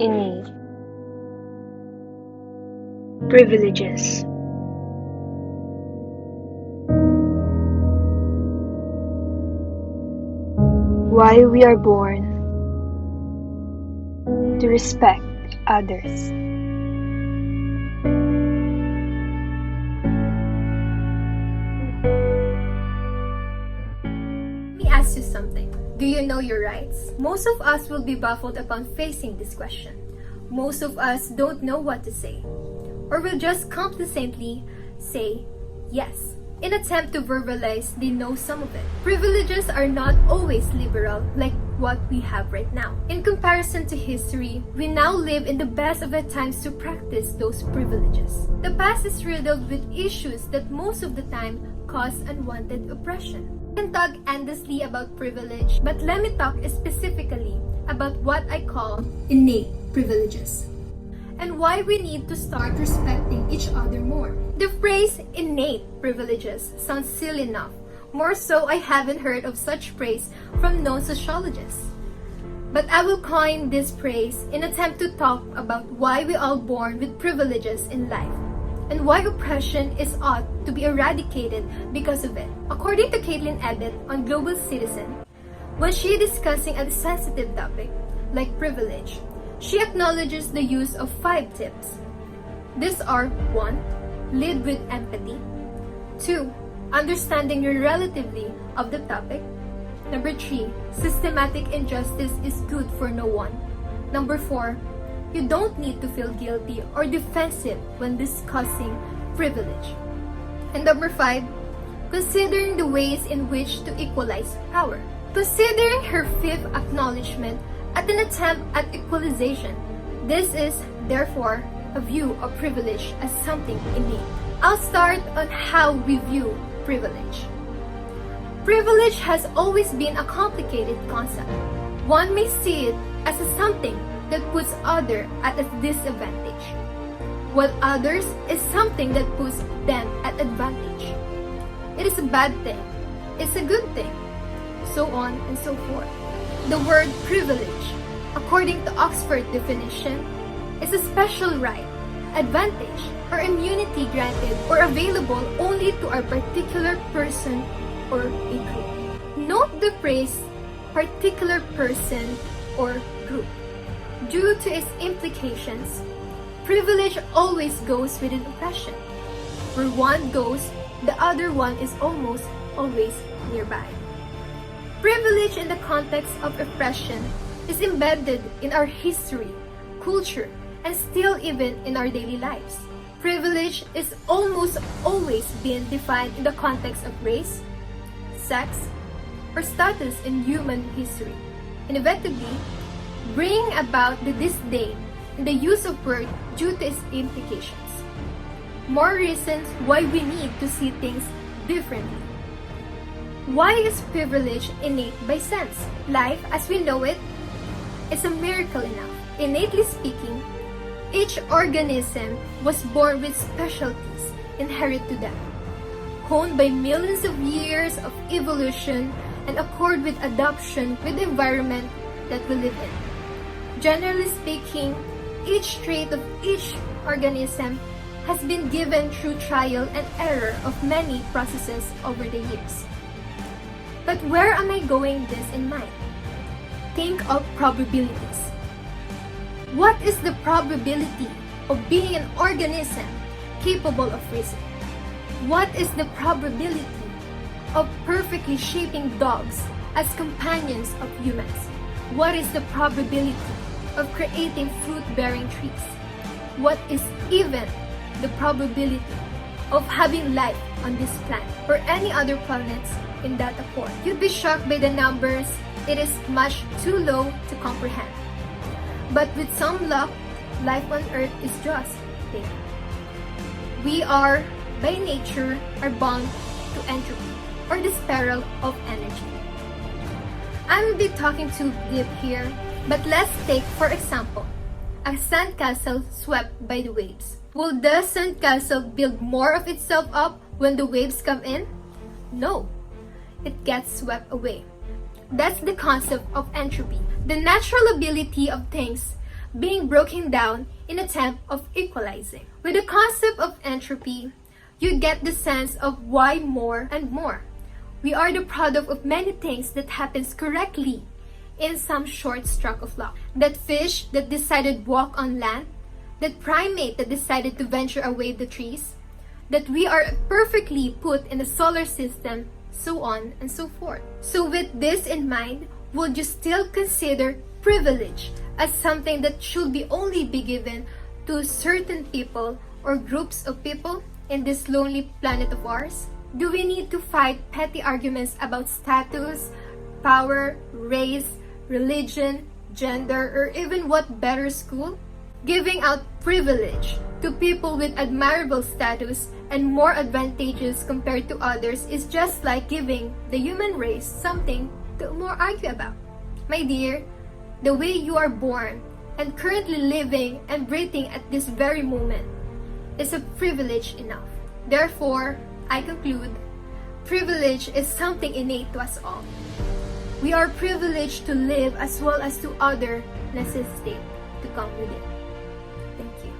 Innate Privileges. Why we are born to respect others. Let me ask you something. Do you know your rights? Most of us will be baffled upon facing this question. Most of us don't know what to say, or will just complacently say yes in attempt to verbalize they know some of it. Privileges are not always liberal like what we have right now. In comparison to history, we now live in the best of the times to practice those privileges. The past is riddled with issues that most of the time cause unwanted oppression. We can talk endlessly about privilege, but let me talk specifically about what I call innate privileges and why we need to start respecting each other more. The phrase innate privileges sounds silly enough. More so, I haven't heard of such praise from known sociologists. But I will coin this phrase in attempt to talk about why we all born with privileges in life and why oppression is ought to be eradicated because of it. According to Caitlin Ebbett on Global Citizen, when she discussing a sensitive topic like privilege, she acknowledges the use of 5 tips. These are 1. Lead with empathy. 2. Understanding your relativity of the topic. Number 3. Systematic injustice is good for no one. Number 4. You don't need to feel guilty or defensive when discussing privilege. And number 5. Considering the ways in which to equalize power. Considering her 5th acknowledgement at an attempt at equalization, this is, therefore, a view of privilege as something innate. I'll start on how we view privilege. Privilege has always been a complicated concept. One may see it as a something that puts others at a disadvantage, while others is something that puts them at advantage. It is a bad thing, it's a good thing, so on and so forth. The word privilege, according to Oxford definition, is a special right, advantage, or immunity granted or available only to a particular person or a group. Note the phrase particular person or group. Due to its implications, privilege always goes with an oppression. Where one goes, the other one is almost always nearby. Privilege in the context of oppression is embedded in our history, culture, and still even in our daily lives. Privilege is almost always being defined in the context of race, sex, or status in human history, inevitably bringing about the disdain in the use of word due to its implications. More reasons why we need to see things differently. Why is privilege innate by sense? Life as we know it is a miracle enough. Innately speaking, each organism was born with specialties inherent to them, honed by millions of years of evolution and accord with adaptation with the environment that we live in. Generally speaking, each trait of each organism has been given through trial and error of many processes over the years. But where am I going this in mind? Think of probabilities. What is the probability of being an organism capable of reason? What is the probability of perfectly shaping dogs as companions of humans? What is the probability of creating fruit-bearing trees? What is even the probability of having life on this planet or any other planets in that accord? You'd be shocked by the numbers. It is much too low to comprehend. But with some luck, life on Earth is just there. We are, by nature, are bound to entropy or the spiral of energy. I will be talking too deep here, but let's take, for example, a sandcastle swept by the waves. Will the sandcastle build more of itself up when the waves come in? No. It gets swept away. That's the concept of entropy, the natural ability of things being broken down in attempt of equalizing. With the concept of entropy, you get the sense of why more and more. We are the product of many things that happens correctly in some short stroke of luck. That fish that decided walk on land, that primate that decided to venture away the trees, that we are perfectly put in the solar system, so on and so forth. So with this in mind, would you still consider privilege as something that should be only be given to certain people or groups of people in this lonely planet of ours? Do we need to fight petty arguments about status, power, race, religion, gender, or even what better school? Giving out privilege to people with admirable status and more advantages compared to others is just like giving the human race something to more argue about. My dear, the way you are born and currently living and breathing at this very moment is a privilege enough. Therefore, I conclude, privilege is something innate to us all. We are privileged to live as well as to other necessitate to come with it. Thank you.